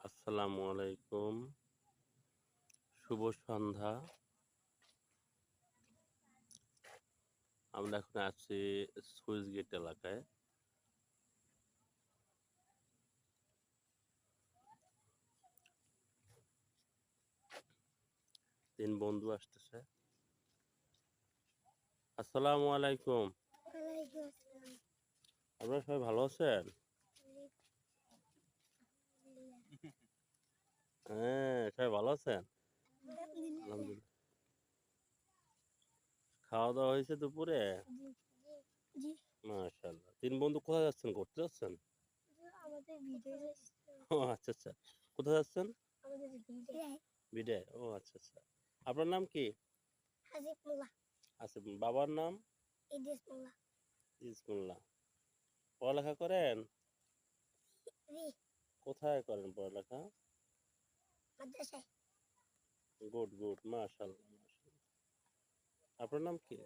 আসসালামু আলাইকুম, শুভ সন্ধ্যা। আমরা এখন আছি সুইচ গেট এলাকায়। তিন বন্ধু আসতেছে। আসসালামু আলাইকুম, আপনারা সবাই ভালো আছেন? হ্যাঁ, সবাই ভালো আছেন? আলহামদুলিল্লাহ। খাওয়া দাওয়া হয়েছে দুপুরে? মাশাআল্লাহ। তিন বন্ধু কোথায় যাচ্ছেন? ঘুরতে যাচ্ছেন? ও আচ্ছা আচ্ছা। কোথায় যাচ্ছেন? বিডায়। ও আচ্ছা আচ্ছা। আপনার নাম কি? আসিফ। বাবার নাম? ইসমুল্লাহ। পড়ালেখা করেন? কোথায় করেন পড়ালেখা? গুড গুড, মাশাআল্লাহ মাশাআল্লাহ। আপনার নাম কি?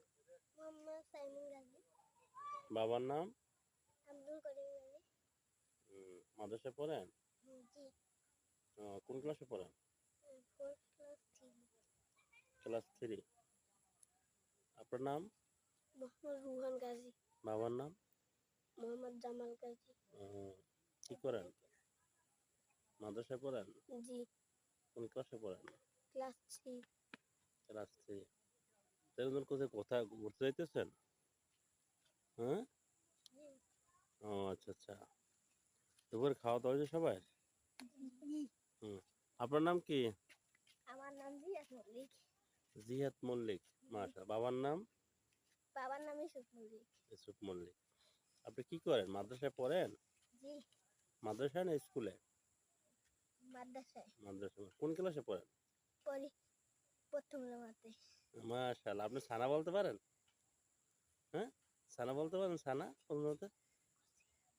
বাবার নাম? মাদ্রাসায় পড়েন? কোন ক্লাসে পড়েন? ক্লাস 3। আপনার নাম? বাবার নাম? কি করেন? মাদ্রাসায় পড়েন? কোন ক্লাসে পড়েন? ক্লাস 3। কোথায় ঘুরতে যাইতেছেন? হ্যাঁ? ও আচ্ছা আচ্ছা। দুপুরে খাওয়া দাওয়া হয়েছে সবাই? হুম। আপনার নাম কি? আমার নাম জিয়াদ মল্লিক। জিহাদ মল্লিক। মাশাআল্লাহ। বাবার নাম? বাবার নাম ইউসুফ মল্লিক। ইউসুফ মল্লিক। আপনি কি করেন? মাদ্রাসায় পড়েন? জি, মাদ্রাসায় না স্কুলে? মাদ্রাসায় মাদ্রাসায়। কোন ক্লাসে পড়েন? পড়ি, প্রথম জামাতে। মাশাআল্লাহ। আপনি সানা বলতে পারেন? হ্যাঁ? সানা বলতে পারেন? সানা বলতে?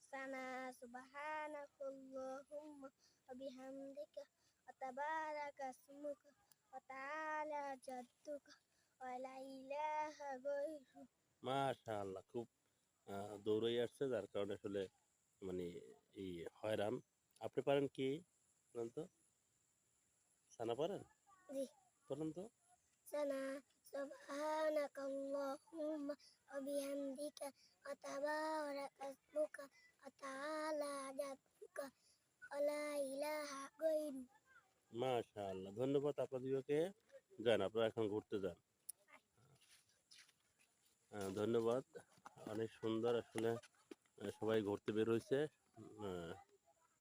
সানা সুবহানাকাল্লাহুম্মা ওয়া বিহামদিকা ওয়া তাবারাকা ইসমুকা ওয়া তাআলা জাদ্দুকা ওয়া লা ইলাহা গায়রুক। মাশাআল্লাহ। খুব দৌড়াই আসছে, যার কারণে আসলে মানে এই হয়রান। আপনি পারেন কি? বলেন তো। সানা পারেন? জি, বলেন তো। সানা সুবহানাকাল্লাহুম্মা ওয়া বিহামদিকা ওয়া তাবারাকা ইসমুকা ওয়া তাআলা জাদ্দুকা ওয়া লা ইলাহা গায়রুক। মাশাআল্লাহ। ধন্যবাদ আপনাদেরকে। যান, আপনারা এখন ঘুরতে যান। ধন্যবাদ। অনেক সুন্দর আসলে সবাই ঘুরতে বের হইছে।